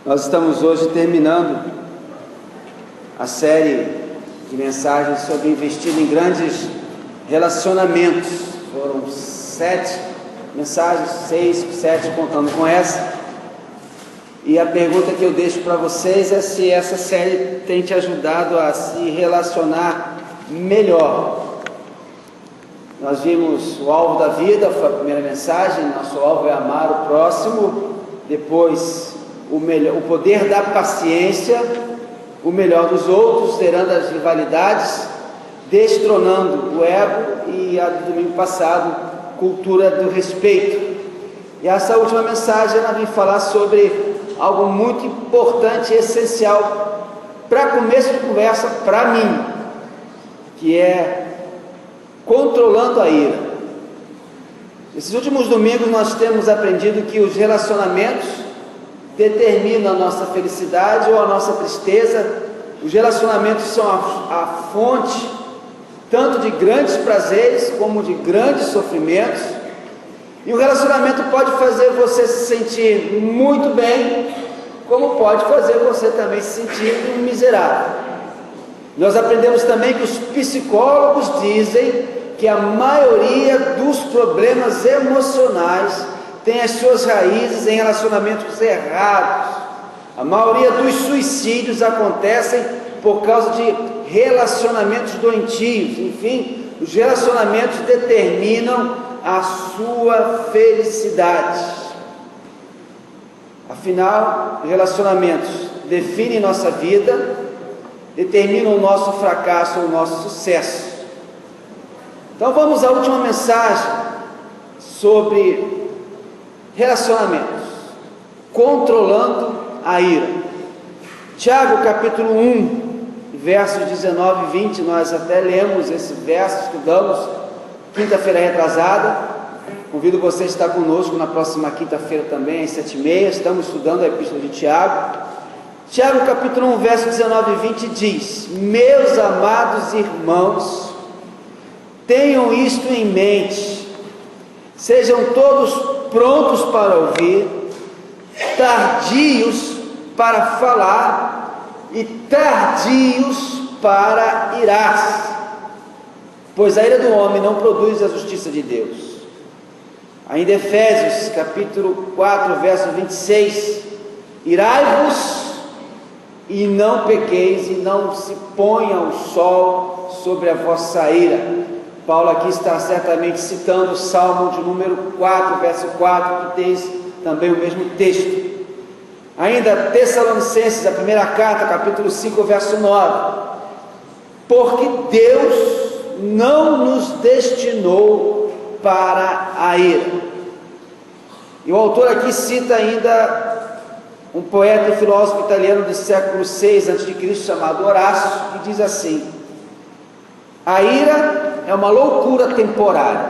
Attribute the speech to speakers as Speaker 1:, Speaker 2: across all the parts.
Speaker 1: Nós estamos hoje terminando a série de mensagens sobre investir em grandes relacionamentos. Foram 7 mensagens, 6, 7 contando com essa. E a pergunta que eu deixo para vocês é se essa série tem te ajudado a se relacionar melhor. Nós vimos o alvo da vida, foi a primeira mensagem. Nosso alvo é amar o próximo. Depois, o poder da paciência, o melhor dos outros, zerando as rivalidades, destronando o ego, e a do domingo passado, cultura do respeito. E essa última mensagem ela vem falar sobre algo muito importante e essencial para começo de conversa para mim, que é controlando a ira. Esses últimos domingos nós temos aprendido que os relacionamentos determinam a nossa felicidade ou a nossa tristeza. Os relacionamentos são a fonte tanto de grandes prazeres como de grandes sofrimentos. E o relacionamento pode fazer você se sentir muito bem, como pode fazer você também se sentir um miserável. Nós aprendemos também que os psicólogos dizem que a maioria dos problemas emocionais tem as suas raízes em relacionamentos errados. A maioria dos suicídios acontecem por causa de relacionamentos doentios. Enfim, os relacionamentos determinam a sua felicidade. Afinal, relacionamentos definem nossa vida, determinam o nosso fracasso ou o nosso sucesso. Então vamos à última mensagem sobre relacionamentos, controlando a ira. Tiago capítulo 1, versos 19 e 20, nós até lemos esse verso, estudamos quinta-feira retrasada. Convido você a estar conosco na próxima quinta-feira também, às 7h30, estamos estudando a epístola de Tiago. Tiago capítulo 1, verso 19 e 20 diz: meus amados irmãos, tenham isto em mente, sejam todos prontos para ouvir, tardios para falar e tardios para irar-se, pois a ira do homem não produz a justiça de Deus. Ainda Efésios capítulo 4, verso 26, irai-vos e não pequeis, e não se ponha o sol sobre a vossa ira. Paulo aqui está certamente citando o Salmo de número 4, verso 4, que diz também o mesmo texto. Ainda Tessalonicenses, a primeira carta, capítulo 5, verso 9. Porque Deus não nos destinou para a ira. E o autor aqui cita ainda um poeta e filósofo italiano do século 6 a.C., chamado Horácio, que diz assim: a ira é uma loucura temporária.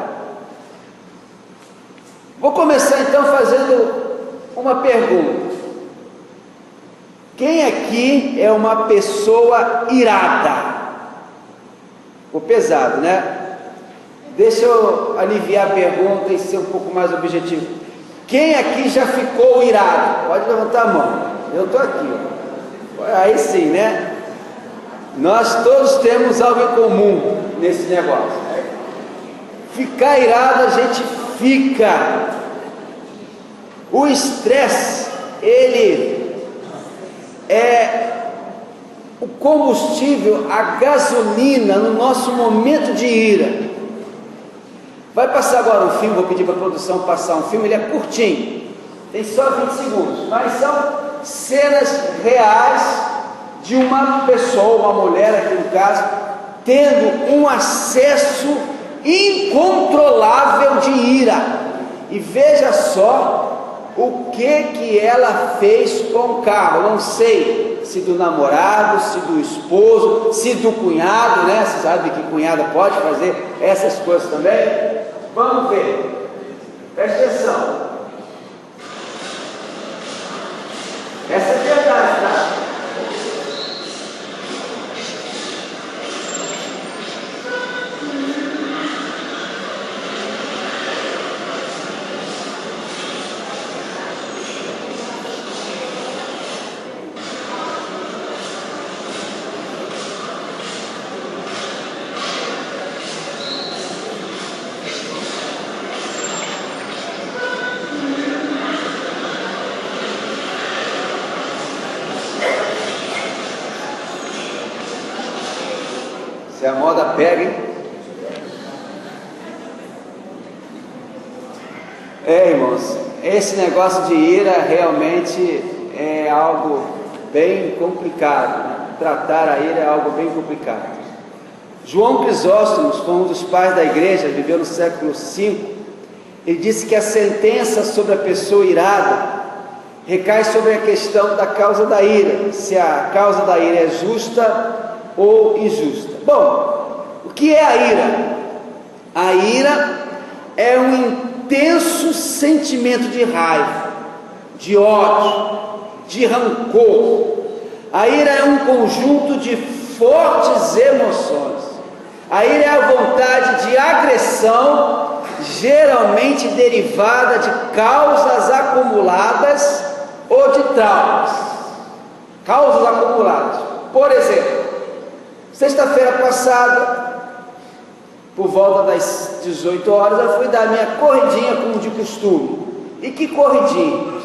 Speaker 1: Vou começar então fazendo uma pergunta. Quem aqui é uma pessoa irada? Ficou pesado, né? Deixa eu aliviar a pergunta e ser um pouco mais objetivo. Quem aqui já ficou irado? Pode levantar a mão. Eu estou aqui, ó. Aí sim, né? Nós todos temos algo em comum nesse negócio. Ficar irado a gente fica. O estresse, ele é o combustível, a gasolina no nosso momento de ira. Vai passar agora um filme, vou pedir para a produção passar um filme, ele é curtinho, tem só 20 segundos, mas são cenas reais de uma pessoa, uma mulher aqui no caso, tendo um acesso incontrolável de ira. E veja só o que ela fez com o carro. Eu não sei se do namorado, se do esposo, se do cunhado, né? Você sabe que cunhada pode fazer essas coisas também? Vamos ver. Presta atenção. Essa é verdade, tá? a moda pega, hein? Irmãos, esse negócio de ira realmente é algo bem complicado, né? Tratar a ira é algo bem complicado. João Crisóstomo foi um dos pais da igreja, viveu no século V. Ele disse que a sentença sobre a pessoa irada recai sobre a questão da causa da ira, se a causa da ira é justa ou injusta. Bom, o que é a ira? A ira é um intenso sentimento de raiva, de ódio, de rancor. A ira é um conjunto de fortes emoções. A ira é a vontade de agressão, geralmente derivada de causas acumuladas ou de traumas. Causas acumuladas. Por exemplo, sexta-feira passada, por volta das 18 horas, eu fui dar minha corridinha como de costume. E que corridinha!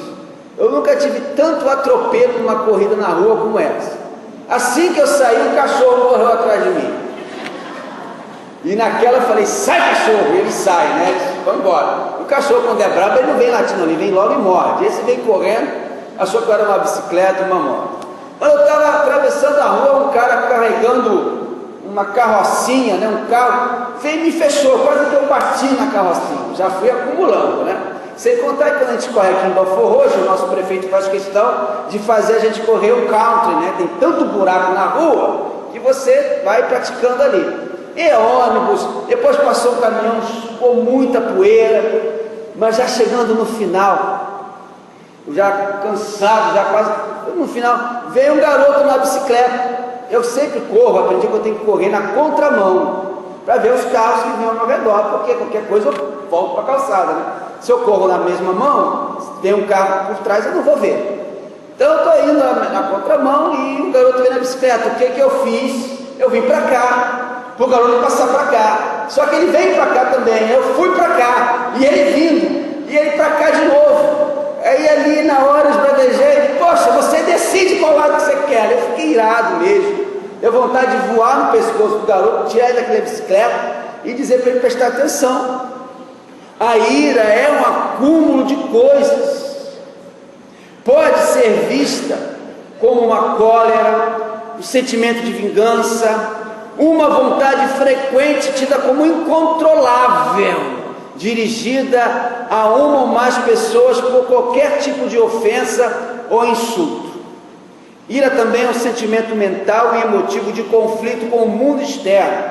Speaker 1: Eu nunca tive tanto atropelo numa corrida na rua como essa. Assim que eu saí, o cachorro correu atrás de mim. E naquela eu falei, sai cachorro! E ele sai, né? Ele vai embora. O cachorro, quando é bravo, ele não vem latindo, ele vem logo e morde. Esse vem correndo, achou que era uma bicicleta, uma moto. Quando eu estava atravessando a rua, um cara carregando uma carrocinha, né? Um carro, veio e me fechou, quase que eu bati na carrocinha. Já fui acumulando, né? Sem contar que quando a gente corre aqui em Belfort Roxo, o nosso prefeito faz questão de fazer a gente correr um country, né? Tem tanto buraco na rua que você vai praticando ali. E ônibus, depois passou um caminhão com muita poeira, mas já chegando no final, já cansado, já quase no final, veio um garoto na bicicleta. Eu sempre corro, aprendi que eu tenho que correr na contramão, para ver os carros que vêm ao meu redor, porque qualquer coisa eu volto para a calçada, né? Se eu corro na mesma mão, tem um carro por trás, eu não vou ver. Então eu estou indo na contramão e o garoto veio na bicicleta. O que eu fiz? Eu vim para cá, para o garoto passar para cá. Só que ele veio para cá também, eu fui para cá, e ele vindo, e ele para cá de novo. Aí ali na hora eu esbravejei, poxa, você decide qual lado que você quer. Eu fiquei irado mesmo. Deu vontade de voar no pescoço do garoto, tirar ele daquela bicicleta e dizer para ele prestar atenção. A ira é um acúmulo de coisas. Pode ser vista como uma cólera, um sentimento de vingança, uma vontade frequente tida como incontrolável, dirigida a uma ou mais pessoas por qualquer tipo de ofensa ou insulto. Ira também é um sentimento mental e emotivo de conflito com o mundo externo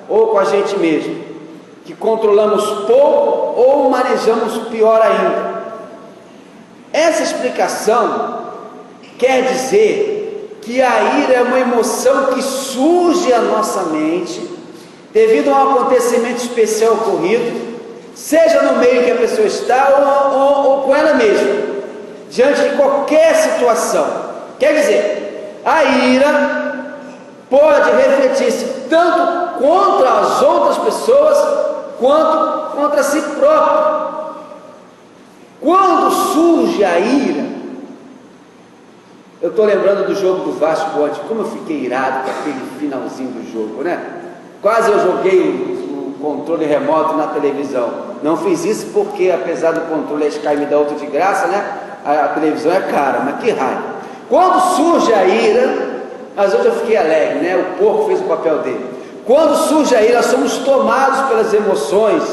Speaker 1: ou com a gente mesmo, que controlamos pouco ou manejamos pior ainda. Essa explicação quer dizer que a ira é uma emoção que surge à nossa mente devido a um acontecimento especial ocorrido, seja no meio em que a pessoa está ou com ela mesma, diante de qualquer situação. Quer dizer, a ira pode refletir-se tanto contra as outras pessoas quanto contra si próprio. Quando surge a ira, eu estou lembrando do jogo do Vasco ontem, como eu fiquei irado com aquele finalzinho do jogo, né? Quase eu joguei o controle remoto na televisão. Não fiz isso porque, apesar do controle a Sky me dar outro de graça, né? A televisão é cara, mas que raiva. Quando surge a ira, mas hoje eu fiquei alegre, né? O porco fez o papel dele. Quando surge a ira, somos tomados pelas emoções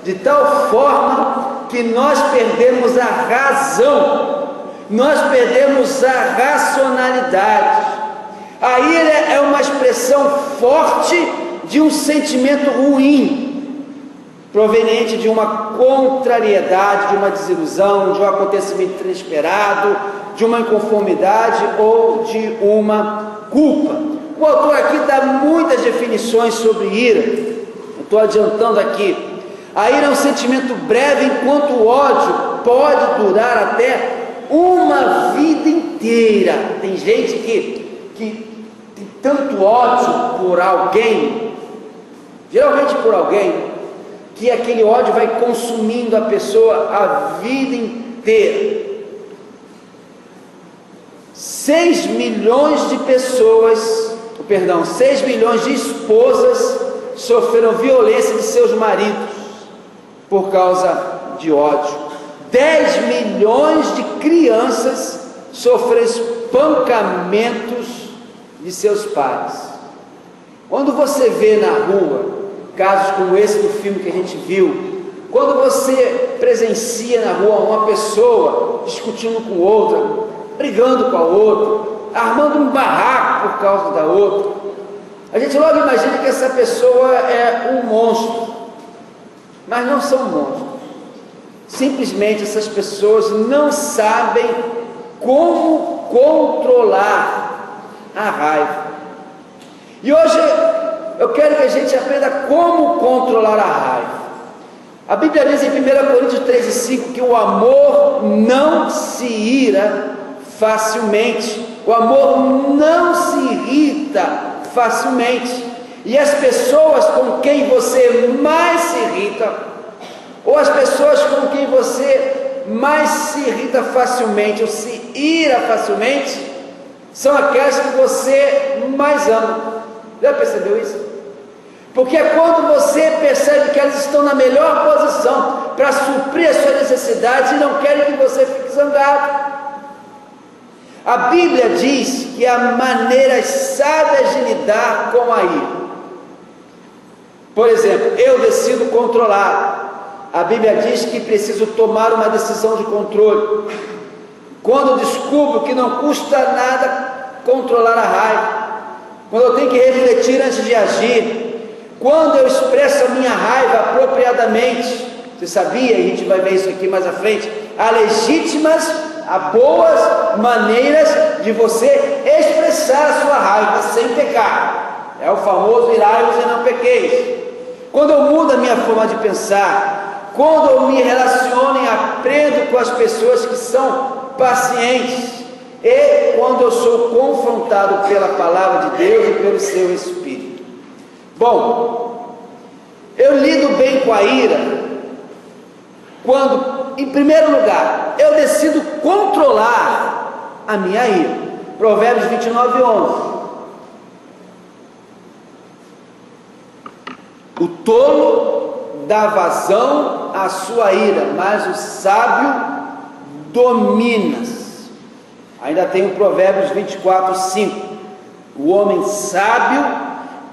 Speaker 1: de tal forma que nós perdemos a razão, nós perdemos a racionalidade. A ira é uma expressão forte de um sentimento ruim, proveniente de uma contrariedade, de uma desilusão, de um acontecimento inesperado, de uma inconformidade ou de uma culpa. O autor aqui dá muitas definições sobre ira. Eu estou adiantando aqui. A ira é um sentimento breve, enquanto o ódio pode durar até uma vida inteira. Tem gente que tem tanto ódio por alguém, geralmente por alguém, que aquele ódio vai consumindo a pessoa a vida inteira. 6 milhões de pessoas, o 6 milhões de esposas sofreram violência de seus maridos por causa de ódio. 10 milhões de crianças sofreram espancamentos de seus pais. Quando você vê na rua casos como esse do filme que a gente viu, quando você presencia na rua uma pessoa discutindo com outra, brigando com a outra, armando um barraco por causa da outra, a gente logo imagina que essa pessoa é um monstro, mas não são monstros. Simplesmente essas pessoas não sabem como controlar a raiva. E hoje eu quero que a gente aprenda como controlar a raiva. A Bíblia diz em 1 Coríntios 3:5 que o amor não se ira facilmente, o amor não se irrita facilmente, e as pessoas com quem você mais se irrita, ou as pessoas com quem você mais se irrita facilmente, ou se ira facilmente, são aquelas que você mais ama. Já percebeu isso? Porque é quando você percebe que elas estão na melhor posição para suprir as suas necessidades e não querem que você fique zangado. A Bíblia diz que há maneiras sábias de lidar com a ira. Por exemplo, eu decido controlar. A Bíblia diz que preciso tomar uma decisão de controle. Quando eu descubro que não custa nada controlar a raiva, quando eu tenho que refletir antes de agir, quando eu expresso a minha raiva apropriadamente. Você sabia, e a gente vai ver isso aqui mais à frente, há legítimas, há boas maneiras de você expressar a sua raiva sem pecar. É o famoso irai-vos e não pequeis. Quando eu mudo a minha forma de pensar, quando eu me relaciono e aprendo com as pessoas que são pacientes, e quando eu sou confrontado pela palavra de Deus e pelo seu Espírito. Bom, eu lido bem com a ira quando, em primeiro lugar, eu decido controlar a minha ira. Provérbios 29:11. O tolo dá vazão à sua ira, mas o sábio domina-se. Ainda tem o Provérbios 24:5. O homem sábio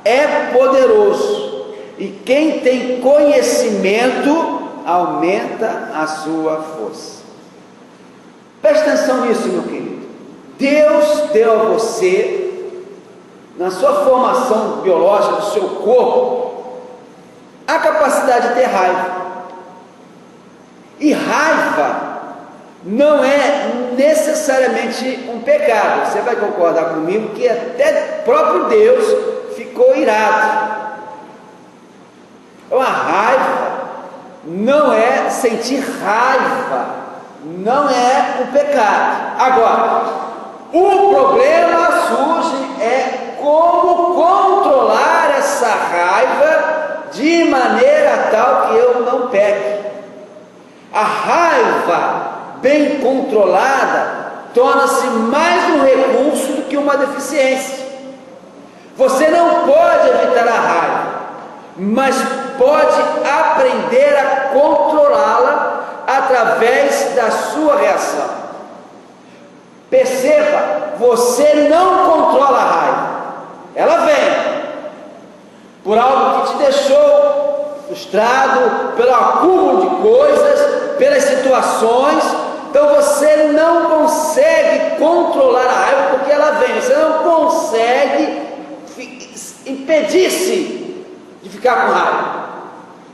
Speaker 1: é poderoso, e quem tem conhecimento aumenta a sua força. Preste atenção nisso, meu querido. Deus deu a você, na sua formação biológica do seu corpo, a capacidade de ter raiva. E raiva não é necessariamente um pecado. Você vai concordar comigo que até próprio Deus ficou irado. Então a raiva não é sentir raiva, não é um pecado. Agora, o problema surge é como controlar essa raiva de maneira tal que eu não peque. A raiva bem controlada torna-se mais um recurso do que uma deficiência. Você não pode evitar a raiva, mas pode aprender a controlá-la através da sua reação. Perceba, você não controla a raiva, ela vem por algo que te deixou frustrado, pelo acúmulo de coisas, pelas situações. Então você não consegue controlar a raiva porque ela vem. Você não consegue impedir-se de ficar com raiva.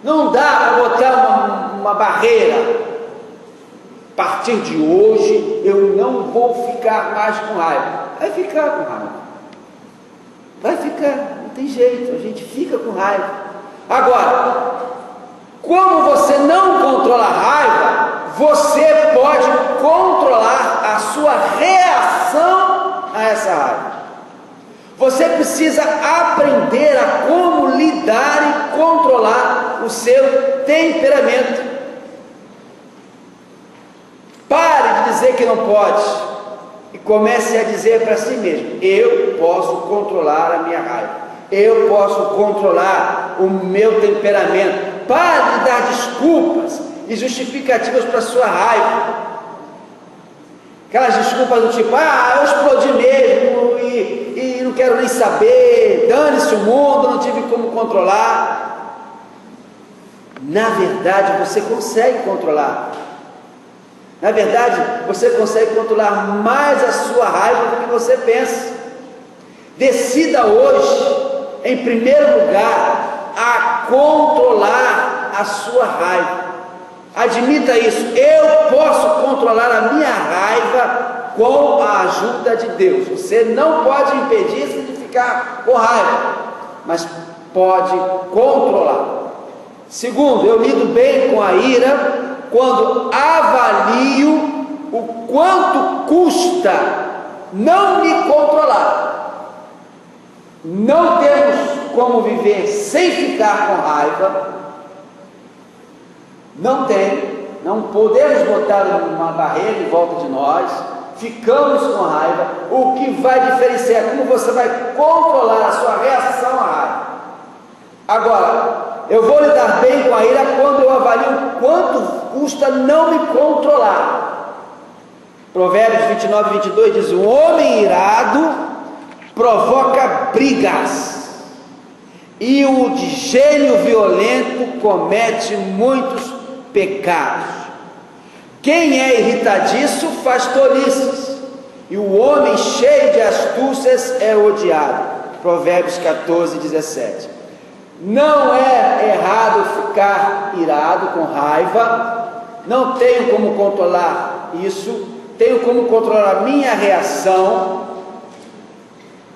Speaker 1: Não dá para botar uma barreira. A partir de hoje eu não vou ficar mais com raiva. Vai ficar com raiva. Vai ficar, não tem jeito, a gente fica com raiva. Agora, como você não controla a raiva, você pode controlar a sua reação a essa raiva. Você precisa aprender a como lidar e controlar o seu temperamento. Pare de dizer que não pode. e comece a dizer para si mesmo: eu posso controlar a minha raiva, eu posso controlar o meu temperamento. Pare de dar desculpas e justificativas para a sua raiva. Aquelas desculpas do tipo: eu explodi mesmo e não quero nem saber, dane-se o mundo, não tive como controlar. Na verdade, você consegue controlar. Na verdade, você consegue controlar mais a sua raiva do que você pensa. Decida hoje, em primeiro lugar, a controlar a sua raiva. Admita isso: eu posso controlar a minha raiva com a ajuda de Deus. Você não pode impedir-se de ficar com raiva, mas pode controlar. Segundo, eu lido bem com a ira quando avalio o quanto custa não me controlar. Não temos como viver sem ficar com raiva. Não podemos botar uma barreira em volta de nós. Ficamos com raiva. O que vai diferenciar é como você vai controlar a sua reação à raiva. Agora, eu vou lidar bem com a ira quando eu avalio quanto custa não me controlar. Provérbios 29:22 diz: um homem irado provoca brigas, e o de gênio violento comete muitos pecados. Quem é irritadiço faz tolices, e o homem cheio de astúcias é odiado. Provérbios 14:17. Não é errado ficar irado, com raiva. Não tenho como controlar isso. Tenho como controlar a minha reação.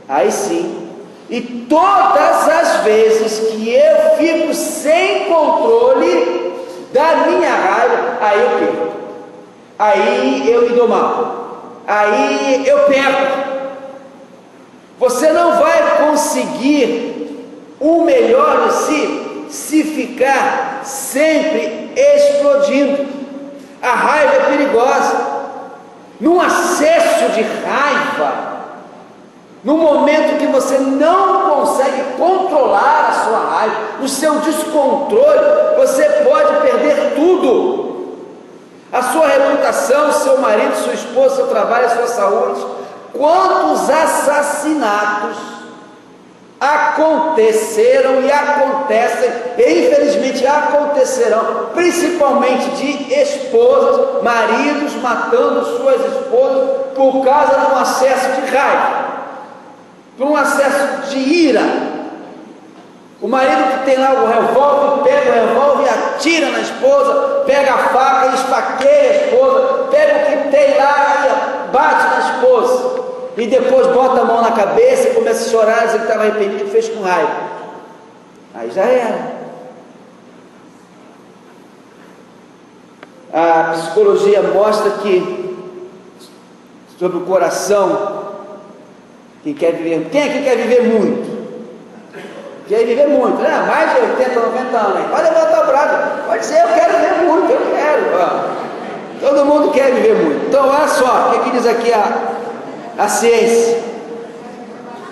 Speaker 1: Aí sim. E todas as vezes que eu fico sem controle da minha raiva, aí eu perco. Aí eu me dou mal. Aí eu perco. Você não vai conseguir o melhor de si se ficar sempre explodindo. A raiva é perigosa. Num acesso de raiva, no momento que você não consegue controlar a sua raiva, no seu descontrole, você pode perder tudo: a sua reputação, seu marido, sua esposa, seu trabalho, a sua saúde. Quantos assassinatos aconteceram e acontecem, e infelizmente acontecerão, principalmente de esposas, maridos matando suas esposas por causa de um acesso de raiva, por um acesso de ira. O marido que tem lá o revólver, pega o revólver e atira na esposa, pega a faca e esfaqueia a esposa, pega o que tem lá e bate na esposa. E depois bota a mão na cabeça e começa a chorar, dizer que estava arrependido e fez com raiva. Aí já era. A psicologia mostra que, sobre o coração, quem aqui quer viver muito? Quer viver muito, né? Mais de 80, 90 anos. Pode levantar o braço, pode dizer: eu quero viver muito, eu quero. Todo mundo quer viver muito. Então olha só, o que diz aqui a ciência.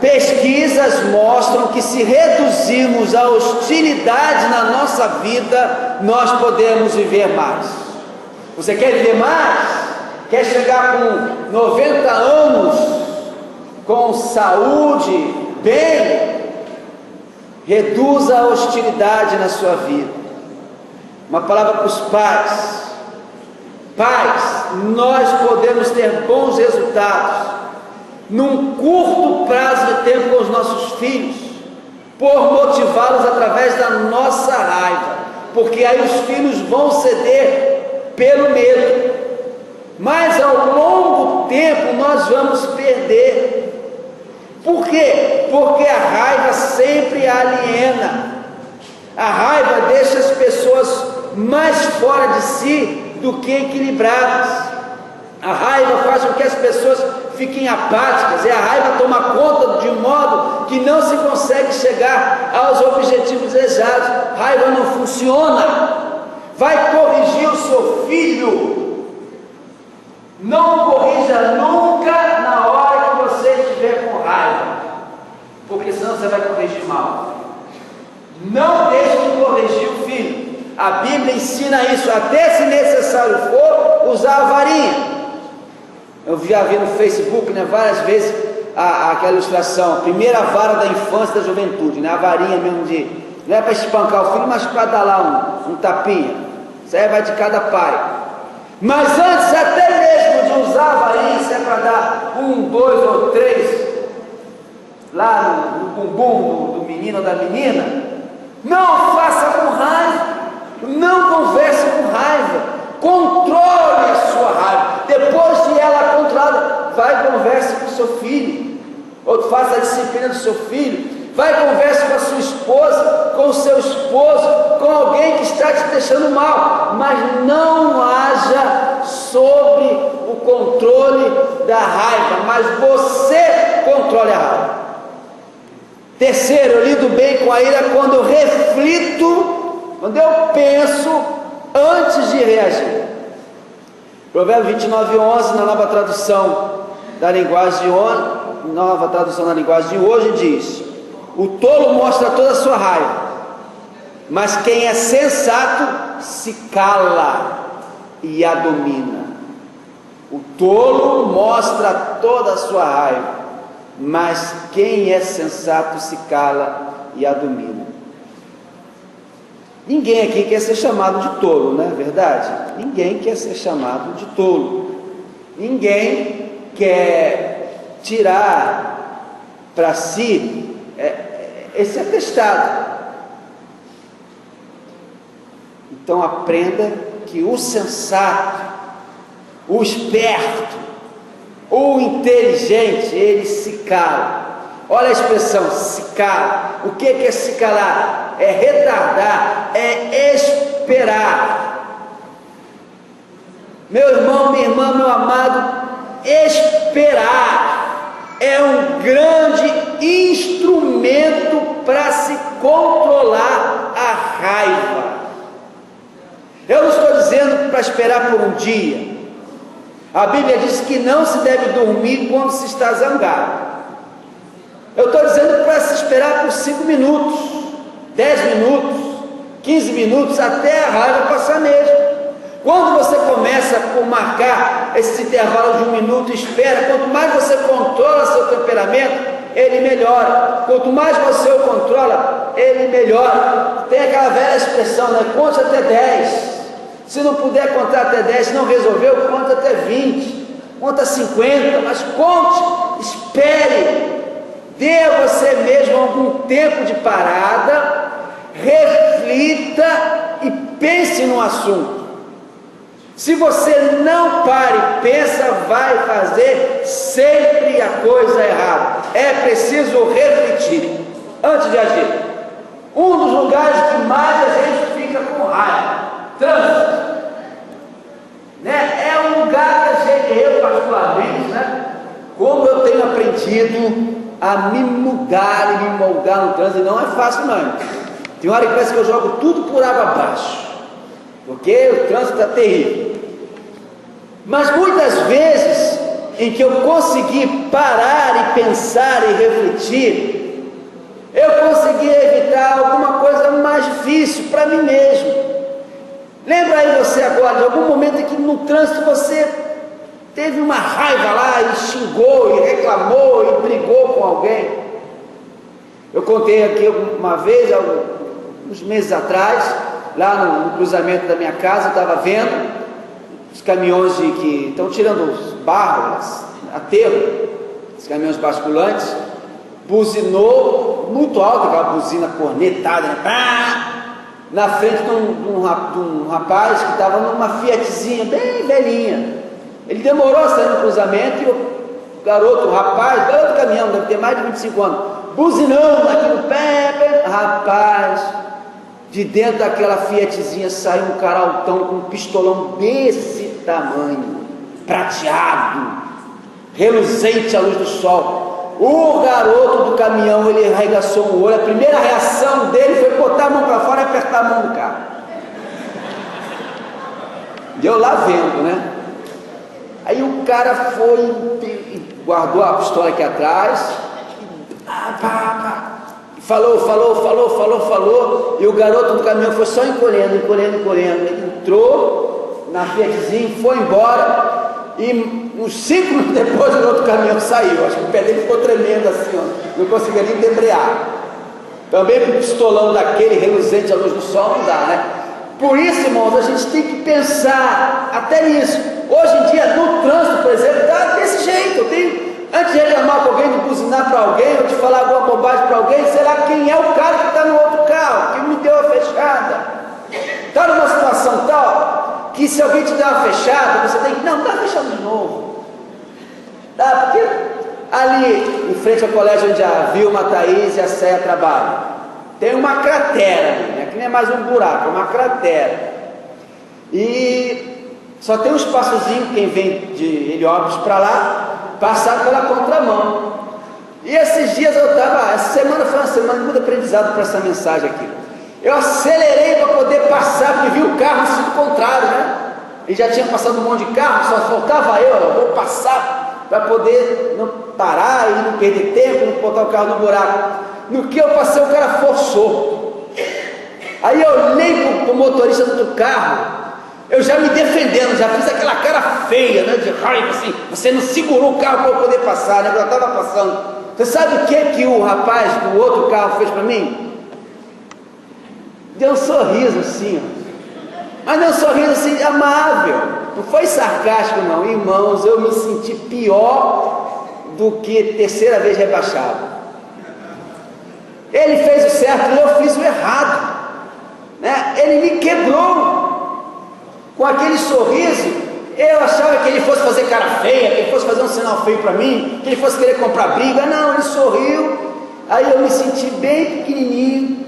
Speaker 1: Pesquisas mostram que se reduzirmos a hostilidade na nossa vida, nós podemos viver mais. Você quer viver mais? Quer chegar com 90 anos, com saúde, bem? Reduza a hostilidade na sua vida. Uma palavra para os pais. Pais, nós podemos ter bons resultados num curto prazo de tempo com os nossos filhos, por motivá-los através da nossa raiva, porque aí os filhos vão ceder pelo medo, mas ao longo tempo nós vamos perder. Por quê? Porque a raiva sempre aliena. A raiva deixa as pessoas mais fora de si do que equilibradas. A raiva faz com que as pessoas fiquem apáticas, e a raiva toma conta de um modo que não se consegue chegar aos objetivos desejados. Raiva não funciona. Vai corrigir o seu filho, não corrija nunca ensina isso, até se necessário for, usar a varinha. Eu já vi no Facebook, né, várias vezes aquela ilustração, a primeira vara da infância e da juventude, né, a varinha mesmo não é para espancar o filho, mas para dar lá um tapinha. Isso aí vai de cada pai. Mas antes até mesmo de usar a varinha, se é para dar 1, 2 ou 3 lá no bumbum do menino ou da menina, não faça com raiva, não converse com raiva, controle a sua raiva. Depois de ela controlada, vai e converse com o seu filho, ou faça a disciplina do seu filho, vai e converse com a sua esposa, com o seu esposo, com alguém que está te deixando mal, mas não haja sobre o controle da raiva, mas você controle a raiva. Terceiro, eu lido bem com a ira quando eu reflito, quando eu penso antes de reagir. Provérbio 29:11, na nova tradução da linguagem de hoje, diz: o tolo mostra toda a sua raiva, mas quem é sensato se cala e a domina. O tolo mostra toda a sua raiva, mas quem é sensato se cala e a domina. Ninguém aqui quer ser chamado de tolo, não é verdade? Ninguém quer ser chamado de tolo. Ninguém quer tirar para si esse atestado. Então aprenda que o sensato, o esperto, o inteligente, ele se cala. Olha a expressão, se cala. O que é se calar? É retardar, é esperar. Meu irmão, minha irmã, meu amado, esperar é um grande instrumento para se controlar a raiva. Eu não estou dizendo para esperar por um dia. A Bíblia diz que não se deve dormir quando se está zangado. Eu estou dizendo para se esperar por 5 minutos, 10 minutos, 15 minutos, até a raiva passar mesmo. Quando você começa por marcar esse intervalo de 1 minuto, espera, quanto mais você controla seu temperamento, ele melhora. Quanto mais você o controla, ele melhora. Tem aquela velha expressão, né? Conte até 10. Se não puder contar até 10, se não resolveu, conta até 20, conta 50, mas conte, espere. Dê a você mesmo algum tempo de parada, reflita e pense no assunto. Se você não para e pensa, vai fazer sempre a coisa errada. É preciso refletir antes de agir. Um dos lugares que mais a gente fica com raiva, trânsito, né? É um lugar que a gente, eu particularmente, né? Como eu tenho aprendido a me mudar e me moldar no trânsito, não é fácil não. Tem hora que parece que eu jogo tudo por água abaixo, porque o trânsito está terrível. Mas muitas vezes em que eu consegui parar e pensar e refletir, eu consegui evitar alguma coisa mais difícil para mim mesmo. Lembra aí você agora de algum momento em que no trânsito você teve uma raiva lá e xingou e reclamou e brigou com alguém? Eu contei aqui uma vez, uns meses atrás, lá no cruzamento da minha casa, eu estava vendo os caminhões que estão tirando os barros, aterro, os caminhões basculantes, buzinou muito alto, aquela buzina cornetada, né? Na frente de um rapaz que estava numa Fiatzinha bem velhinha. Ele demorou a sair no cruzamento e o garoto, o garoto caminhão, deve ter mais de 25 anos, buzinando aqui no pé, rapaz, de dentro daquela Fiatzinha saiu um cara altão com um pistolão desse tamanho, prateado, reluzente à luz do sol. O garoto do caminhão, ele arregaçou o olho, a primeira reação dele foi botar a mão para fora e apertar a mão do carro. E eu lá vendo, né? Aí o cara foi, guardou a pistola aqui atrás, Falou, e o garoto do caminhão foi só encolhendo. Ele entrou na Fiatzinha, foi embora, e uns 5 minutos depois o outro caminhão saiu. Acho que o pé dele ficou tremendo assim, ó, não conseguia nem debrear. Também com um pistolão daquele reluzente à luz do sol não dá, né? Por isso, irmãos, a gente tem que pensar até nisso. Hoje em dia, no trânsito, por exemplo, tá desse jeito. Antes de reclamar com alguém, de buzinar para alguém, ou de falar alguma bobagem para alguém, sei lá quem é o cara que está no outro carro, que me deu a fechada. Está numa situação tal que se alguém te der uma fechada, você tem que, não, dá fechando de novo. Tá? Porque ali, em frente ao colégio onde a Vilma, a Thaís e a Céia trabalham, tem uma cratera ali, né? Que nem é mais um buraco, é uma cratera. E só tem um espaçozinho, quem vem de Heliópolis para lá, passar pela contramão. E esses dias essa semana foi uma semana de muito aprendizado para essa mensagem aqui. Eu acelerei para poder passar, porque vi o carro no sentido contrário, né? E já tinha passado um monte de carro, só faltava eu vou passar para poder não parar e não perder tempo, não botar o carro no buraco. No que eu passei, o cara forçou. Aí eu olhei para o motorista do carro, eu já me defendendo, já fiz aquela cara feia, né, de raiva, assim, você não segurou o carro para eu poder passar, né, eu já estava passando. Você sabe o que o rapaz do outro carro fez para mim? Deu um sorriso assim, ó. Mas deu um sorriso assim, amável, não foi sarcástico não. Irmãos, eu me senti pior do que terceira vez rebaixado. Ele fez o certo e eu fiz o errado, né? Ele me quebrou. Com aquele sorriso, eu achava que ele fosse fazer cara feia, que ele fosse fazer um sinal feio para mim, que ele fosse querer comprar briga. Não, ele sorriu. Aí eu me senti bem pequenininho,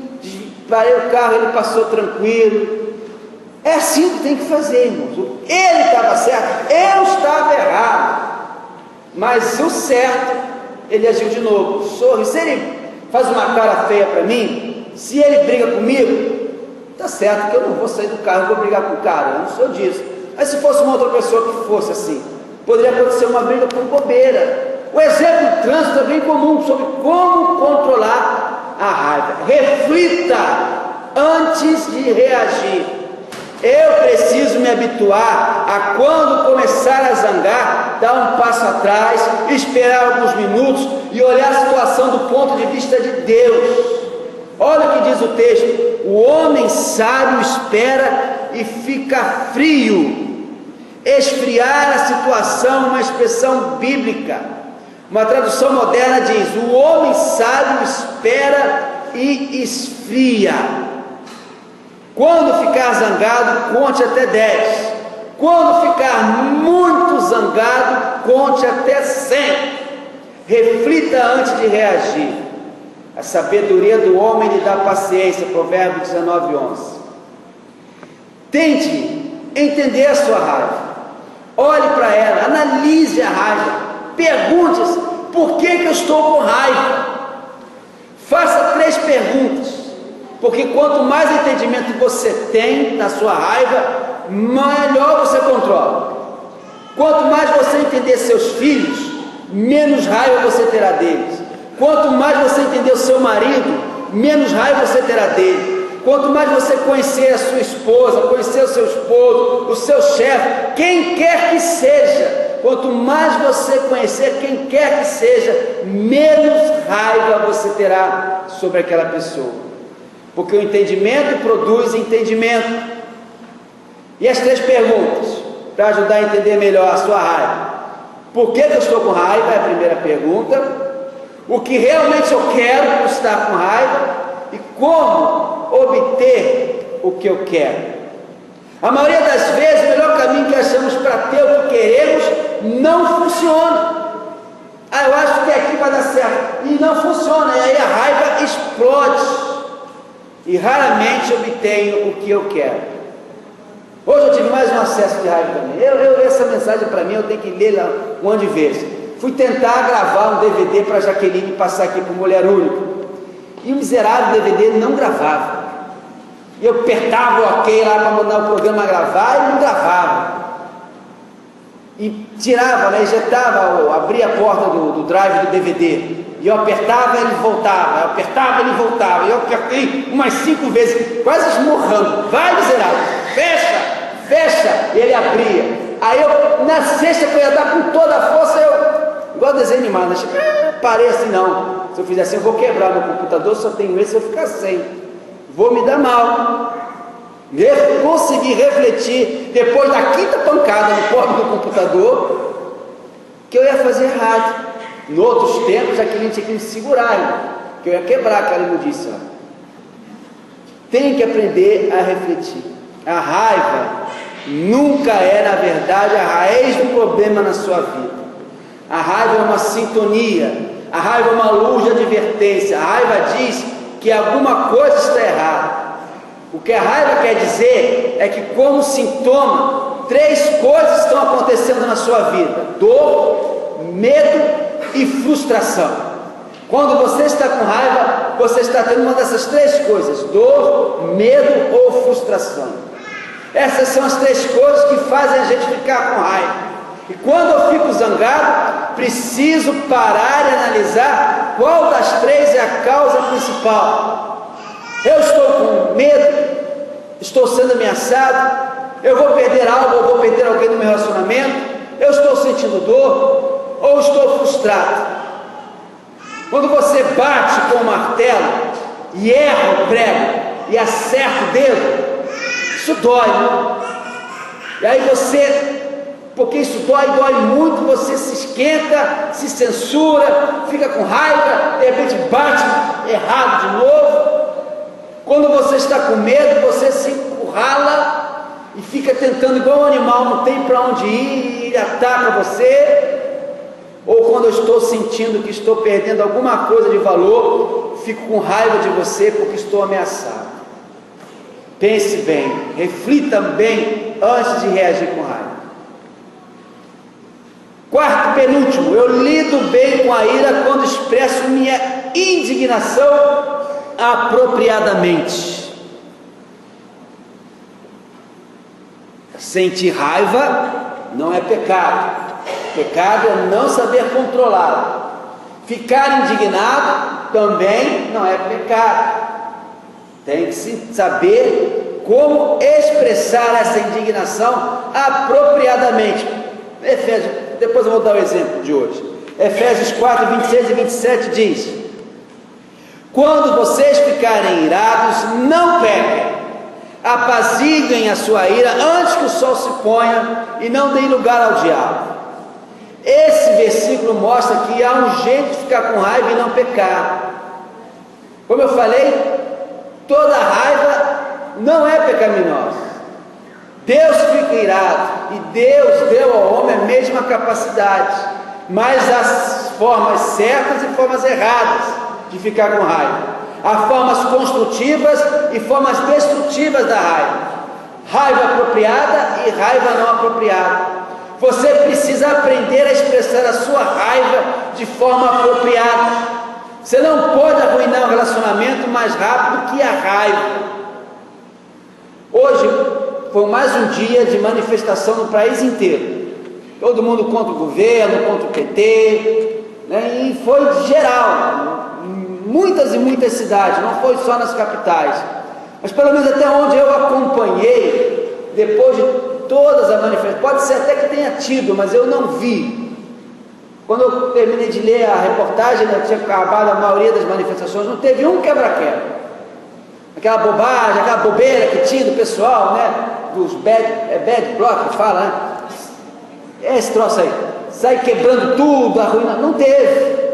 Speaker 1: parei o carro, ele passou tranquilo. É assim que tem que fazer, irmãos. Ele estava certo, eu estava errado, mas o certo, ele agiu de novo. Sorri. Se ele faz uma cara feia para mim, se ele briga comigo, tá certo que eu não vou sair do carro e vou brigar com o cara, eu não sou disso. Mas se fosse uma outra pessoa que fosse assim, poderia acontecer uma briga por bobeira. O exemplo do trânsito é bem comum sobre como controlar a raiva. Reflita antes de reagir. Eu preciso me habituar a, quando começar a zangar, dar um passo atrás, esperar alguns minutos e olhar a situação do ponto de vista de Deus. Olha o que diz o texto: o homem sábio espera e fica frio. Esfriar a situação, uma expressão bíblica. Uma tradução moderna diz: o homem sábio espera e esfria. Quando ficar zangado, conte até 10. Quando ficar muito zangado, conte até 100. Reflita antes de reagir. A sabedoria do homem lhe dá paciência, Provérbios 19:11. Tente entender a sua raiva. Olhe para ela, analise a raiva. Pergunte-se: por que eu estou com raiva? Faça 3 perguntas. Porque quanto mais entendimento você tem na sua raiva, melhor você controla. Quanto mais você entender seus filhos, menos raiva você terá deles. Quanto mais você entender o seu marido, menos raiva você terá dele. Quanto mais você conhecer a sua esposa, conhecer o seu esposo, o seu chefe, quem quer que seja, quanto mais você conhecer quem quer que seja, menos raiva você terá sobre aquela pessoa. Porque o entendimento produz entendimento. E as 3 perguntas, para ajudar a entender melhor a sua raiva. Por que eu estou com raiva? É a primeira pergunta. O que realmente eu quero por estar com raiva? E como obter o que eu quero? A maioria das vezes, o melhor caminho que achamos para ter o que queremos não funciona. Eu acho que aqui vai dar certo. E não funciona. E aí a raiva explode. E raramente obtenho o que eu quero. Hoje eu tive mais um acesso de raiva também. Essa mensagem para mim eu tenho que ler lá um monte de vezes. Fui tentar gravar um DVD para a Jaqueline passar aqui para o Mulher Única. E o miserável DVD não gravava. E eu apertava o ok lá para mandar o programa gravar e não gravava. E tirava, né, injetava, abria a porta do drive do DVD. E eu apertava, ele voltava, eu apertava, ele voltava, e eu apertei umas 5 vezes, quase esmurrando. Vai, miserável, fecha, fecha. E ele abria. Aí eu, na sexta, que eu ia dar com toda a força, eu, igual desenho animado, parei assim, não. Se eu fizer assim, eu vou quebrar meu computador, só tenho esse, eu vou ficar sem. Vou me dar mal. Consegui refletir, depois da 5ª pancada no pobre do computador, que eu ia fazer errado. Em outros tempos, aquele tinha que me segurar, que eu ia quebrar aquela imundiça. Tem que aprender a refletir. A raiva nunca é, na verdade, a raiz do problema na sua vida. A raiva é uma sintonia, a raiva é uma luz de advertência. A raiva diz que alguma coisa está errada. O que a raiva quer dizer é que, como sintoma, 3 coisas estão acontecendo na sua vida: dor, medo e frustração. Quando você está com raiva, você está tendo uma dessas 3 coisas: dor, medo ou frustração. Essas são as 3 coisas que fazem a gente ficar com raiva. E quando eu fico zangado, preciso parar e analisar qual das 3 é a causa principal. Eu estou com medo, estou sendo ameaçado, eu vou perder algo, ou vou perder alguém no meu relacionamento, eu estou sentindo dor, ou estou frustrado. Quando você bate com o martelo e erra o prego e acerta o dedo, isso dói, né? E aí você, porque isso dói muito, você se esquenta, se censura, fica com raiva, de repente bate errado de novo. Quando você está com medo, você se encurrala e fica tentando, igual um animal, não tem para onde ir, e ele ataca você. Ou quando eu estou sentindo que estou perdendo alguma coisa de valor, fico com raiva de você porque estou ameaçado. Pense bem, reflita bem antes de reagir com raiva. 4º, penúltimo, eu lido bem com a ira quando expresso minha indignação apropriadamente. Sentir raiva não é pecado. Pecado é não saber controlar. Ficar indignado também não é pecado. Tem que saber como expressar essa indignação apropriadamente. Efésios, depois eu vou dar o exemplo de hoje. Efésios 4, 26 e 27 diz: quando vocês ficarem irados, não pequem, apaziguem a sua ira antes que o sol se ponha e não deem lugar ao diabo. Esse versículo mostra que há um jeito de ficar com raiva e não pecar. Como eu falei, toda raiva não é pecaminosa. Deus fica irado e Deus deu ao homem a mesma capacidade, mas há formas certas e formas erradas de ficar com raiva. Há formas construtivas e formas destrutivas da raiva. Raiva apropriada e raiva não apropriada. Você precisa aprender a expressar a sua raiva de forma apropriada. Você não pode arruinar um relacionamento mais rápido que a raiva. Hoje foi mais um dia de manifestação no país inteiro. Todo mundo contra o governo, contra o PT, né? E foi geral, muitas e muitas cidades, não foi só nas capitais. Mas pelo menos até onde eu acompanhei, depois de todas as manifestações, pode ser até que tenha tido, mas eu não vi. Quando eu terminei de ler a reportagem, já tinha acabado a maioria das manifestações, não teve um quebra-quebra. Aquela bobagem, aquela bobeira que tinha do pessoal, né? Dos bad block que fala, né? Esse troço aí, sai quebrando tudo, arruinando, não teve.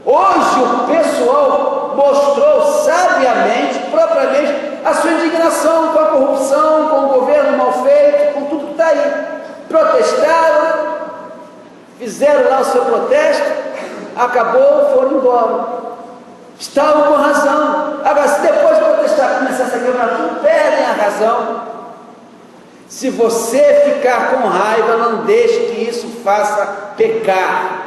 Speaker 1: Hoje o pessoal mostrou sabiamente, propriamente, a sua indignação com a corrupção, com o governo mal feito, com tudo que está aí. Protestaram, fizeram lá o seu protesto, acabou, foram embora. Estavam com razão. Agora, se depois de protestar começasse a quebrar tudo, perdem a razão. Se você ficar com raiva, não deixe que isso faça pecar.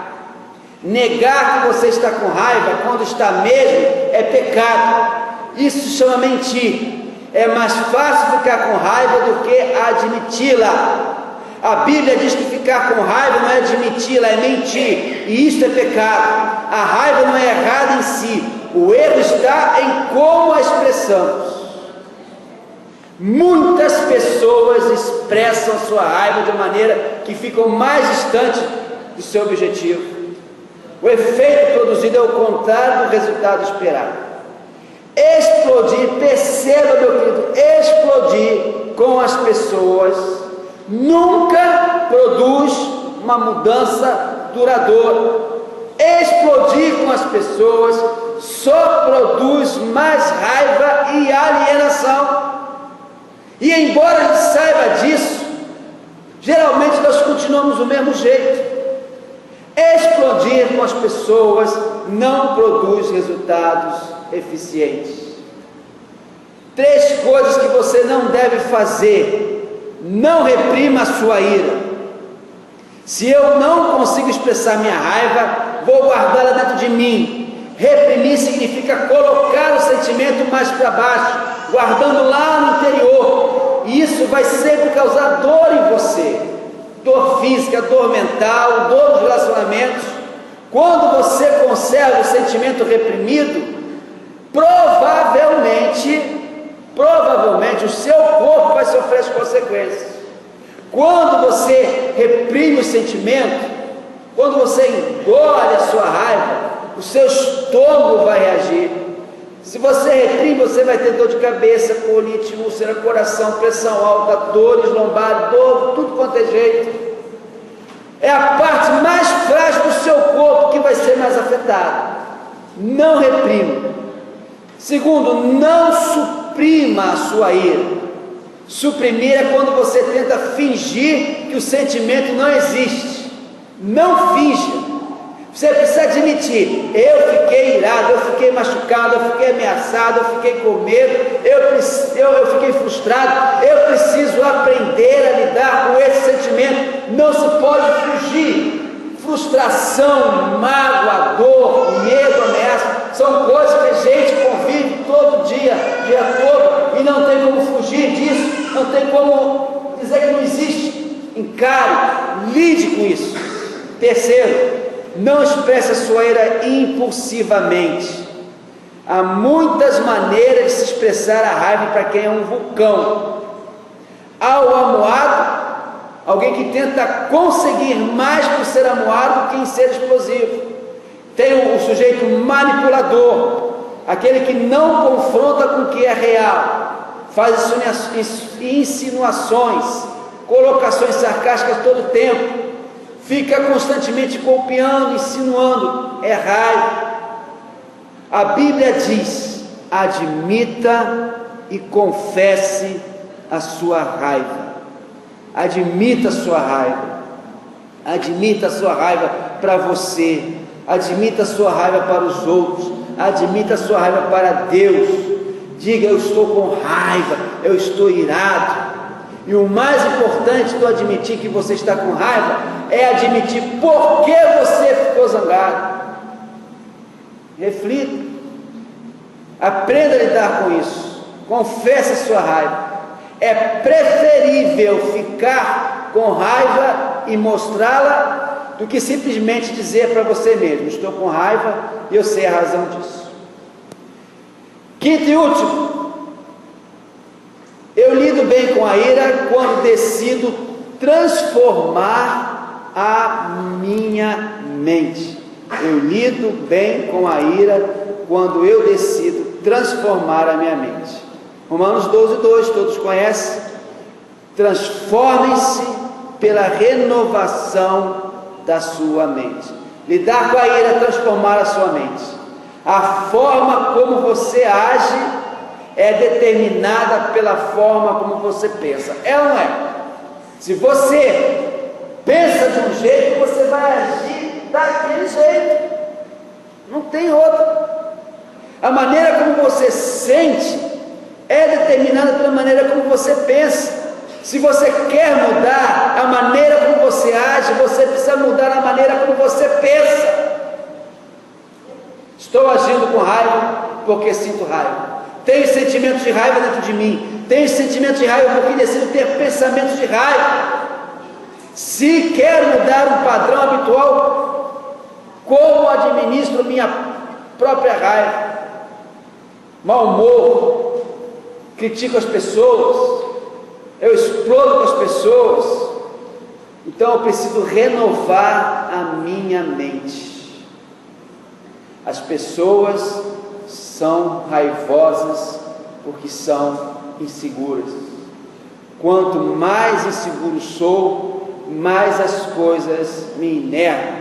Speaker 1: Negar que você está com raiva quando está mesmo é pecado. Isso se chama mentir. É mais fácil ficar com raiva do que admiti-la. A Bíblia diz que ficar com raiva não é admiti-la, é mentir, e isto é pecado. A raiva não é errada em si, o erro está em como a expressamos. Muitas pessoas expressam a sua raiva de maneira que ficam mais distantes do seu objetivo. O efeito produzido é o contrário do resultado esperado. Explodir, perceba, meu querido, explodir com as pessoas nunca produz uma mudança duradoura. Explodir com as pessoas só produz mais raiva e alienação. E embora a gente saiba disso, geralmente nós continuamos do mesmo jeito. Explodir com as pessoas não produz resultados eficientes. 3 coisas que você não deve fazer. Não reprima a sua ira. Se eu não consigo expressar minha raiva, vou guardá-la dentro de mim. Reprimir significa colocar o sentimento mais para baixo, guardando lá no interior. E isso vai sempre causar dor em você. Dor física, dor mental, dor nos relacionamentos. Quando você conserva o sentimento reprimido, provavelmente o seu corpo vai sofrer as consequências. Quando você reprime o sentimento, quando você engole a sua raiva, o seu estômago vai reagir. Se você reprime, você vai ter dor de cabeça, colite, úlcera, coração, pressão alta, dores lombares, dor, tudo quanto é jeito. É a parte mais frágil do seu corpo que vai ser mais afetada. Não reprima. Segundo, não suprima a sua ira. Suprimir é quando você tenta fingir que o sentimento não existe. Não finja. Você precisa admitir: eu fiquei irado, eu fiquei machucado, eu fiquei ameaçado, eu fiquei com medo, eu fiquei frustrado. Eu preciso aprender a lidar com esse sentimento. Não se pode fugir. Frustração, mágoa, dor, medo, ameaça são coisas que a gente convive todo dia, dia todo, e não tem como fugir disso, não tem como dizer que não existe. Encare, lide com isso. Terceiro, não expresse a sua ira impulsivamente. Há muitas maneiras de se expressar a raiva para quem é um vulcão. Há o amuado, alguém que tenta conseguir mais por ser amuado do que em ser explosivo. Tem o sujeito manipulador, aquele que não confronta com o que é real, faz insinuações, colocações sarcásticas todo o tempo, fica constantemente golpeando, insinuando, é raiva. A Bíblia diz: admita e confesse a sua raiva. Admita a sua raiva. Admita a sua raiva para você. Admita a sua raiva para os outros. Admita a sua raiva para Deus. Diga: eu estou com raiva, eu estou irado. E o mais importante do admitir que você está com raiva é admitir por que você ficou zangado. Reflita. Aprenda a lidar com isso. Confesse a sua raiva. É preferível ficar com raiva e mostrá-la do que simplesmente dizer para você mesmo: estou com raiva e eu sei a razão disso. Quinto e último, eu lido bem com a ira quando decido transformar a minha mente. Eu lido bem com a ira quando eu decido transformar a minha mente. Romanos 12:2, todos conhecem. Transformem-se pela renovação da sua mente. Lidar com a ira é transformar a sua mente. A forma como você age é determinada pela forma como você pensa. É ou não é? Se você pensa de um jeito, você vai agir daquele jeito. Não tem outro. A maneira como você sente é determinada pela maneira como você pensa. Se você quer mudar a maneira como você age, você precisa mudar a maneira como você pensa. Estou agindo com raiva porque sinto raiva. Tenho sentimentos de raiva dentro de mim. Tenho sentimentos de raiva porque decido ter pensamentos de raiva. Se quero mudar um padrão habitual, como administro minha própria raiva, mau humor, critico as pessoas, eu explodo com as pessoas, então eu preciso renovar a minha mente. As pessoas são raivosas porque são inseguras. Quanto mais inseguro sou, mais as coisas me enervam.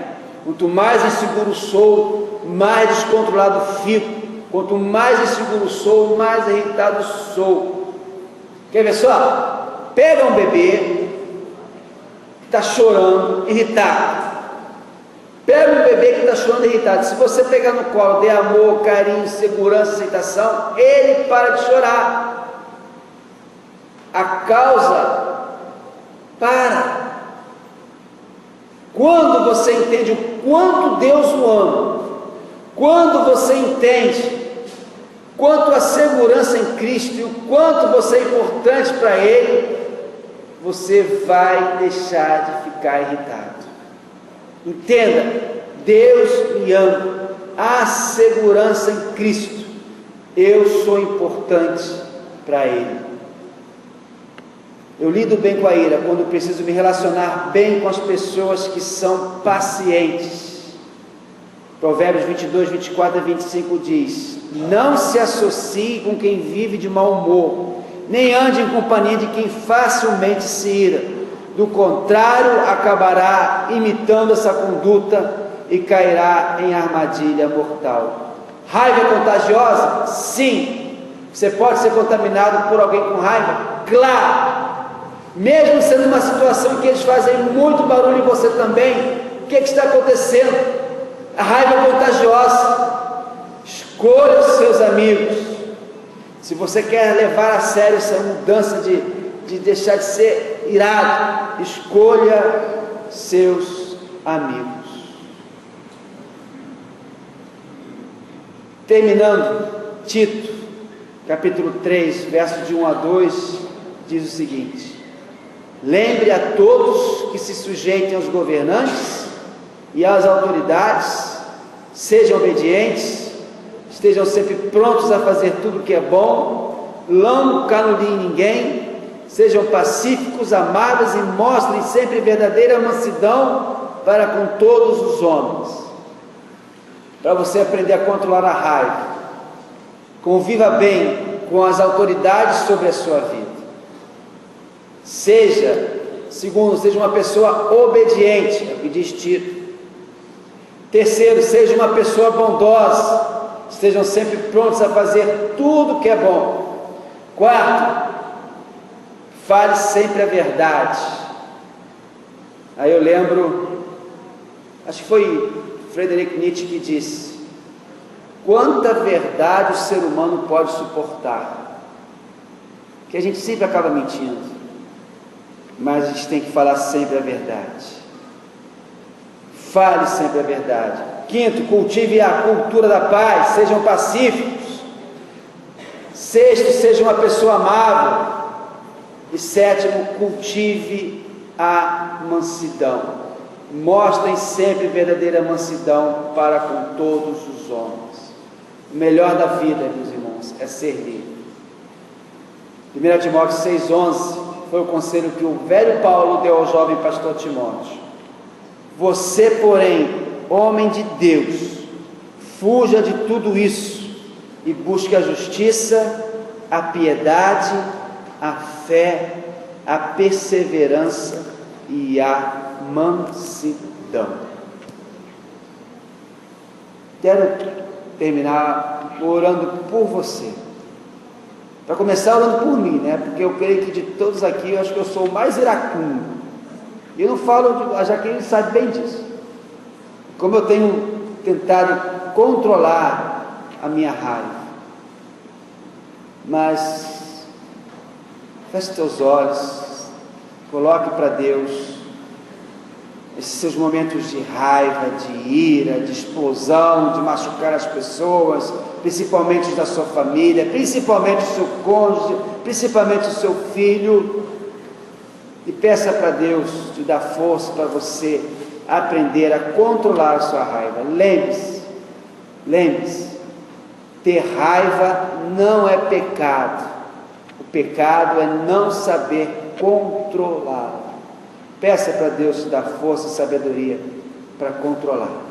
Speaker 1: Quanto mais inseguro sou, mais descontrolado fico. Quanto mais inseguro sou, mais irritado sou. Quer ver só? Pega um bebê que está chorando, irritado. Pega um bebê que está chorando, irritado. Se você pegar no colo, der amor, carinho, segurança, aceitação, ele para de chorar. A causa para. Quando você entende o quanto Deus o ama, quando você entende quanto a segurança em Cristo e o quanto você é importante para Ele, você vai deixar de ficar irritado. Entenda, Deus me ama, há segurança em Cristo, eu sou importante para Ele. Eu lido bem com a ira quando preciso me relacionar bem com as pessoas que são pacientes. Provérbios 22, 24 a 25 diz: não se associe com quem vive de mau humor, nem ande em companhia de quem facilmente se ira. Do contrário, acabará imitando essa conduta e cairá em armadilha mortal. Raiva é contagiosa? Sim. Você pode ser contaminado por alguém com raiva? Claro. Mesmo sendo uma situação em que eles fazem muito barulho em você também, o que está acontecendo? A raiva é contagiosa. Escolha os seus amigos. Se você quer levar a sério essa mudança de deixar de ser irado, escolha seus amigos. Terminando, Tito, capítulo 3, versos de 1 a 2, diz o seguinte: lembre a todos que se sujeitem aos governantes e às autoridades, sejam obedientes, estejam sempre prontos a fazer tudo o que é bom, não caluniem ninguém, sejam pacíficos, amáveis e mostrem sempre verdadeira mansidão para com todos os homens. Para você aprender a controlar a raiva, conviva bem com as autoridades sobre a sua vida. Segundo, seja uma pessoa obediente, é o que diz Tito. Terceiro, seja uma pessoa bondosa, estejam sempre prontos a fazer tudo que é bom. Quarto, fale sempre a verdade. Aí eu lembro, acho que foi Friedrich Nietzsche que disse: quanta verdade o ser humano pode suportar? Que a gente sempre acaba mentindo, mas a gente tem que falar sempre a verdade. Fale sempre a verdade. Quinto, cultive a cultura da paz, sejam pacíficos. Sexto, seja uma pessoa amável. E sétimo, cultive a mansidão. Mostrem sempre verdadeira mansidão para com todos os homens. O melhor da vida, meus irmãos, é ser livre. 1 Timóteo 6,11 foi o conselho que o velho Paulo deu ao jovem pastor Timóteo. Você, porém, homem de Deus, fuja de tudo isso e busque a justiça, a piedade, a fé, a perseverança e a mansidão. Quero terminar orando por você. Para começar, orando por mim, né? Porque eu creio que de todos aqui, eu acho que eu sou o mais iracundo. E eu não falo, a Jaqueline sabe bem disso. Como eu tenho tentado controlar a minha raiva. Mas feche teus olhos, coloque para Deus esses seus momentos de raiva, de ira, de explosão, de machucar as pessoas, principalmente os da sua família, principalmente o seu cônjuge, principalmente o seu filho. E peça para Deus te dar força para você aprender a controlar a sua raiva. Lembre-se, ter raiva não é pecado. O pecado é não saber controlar. Peça para Deus te dar força e sabedoria para controlar.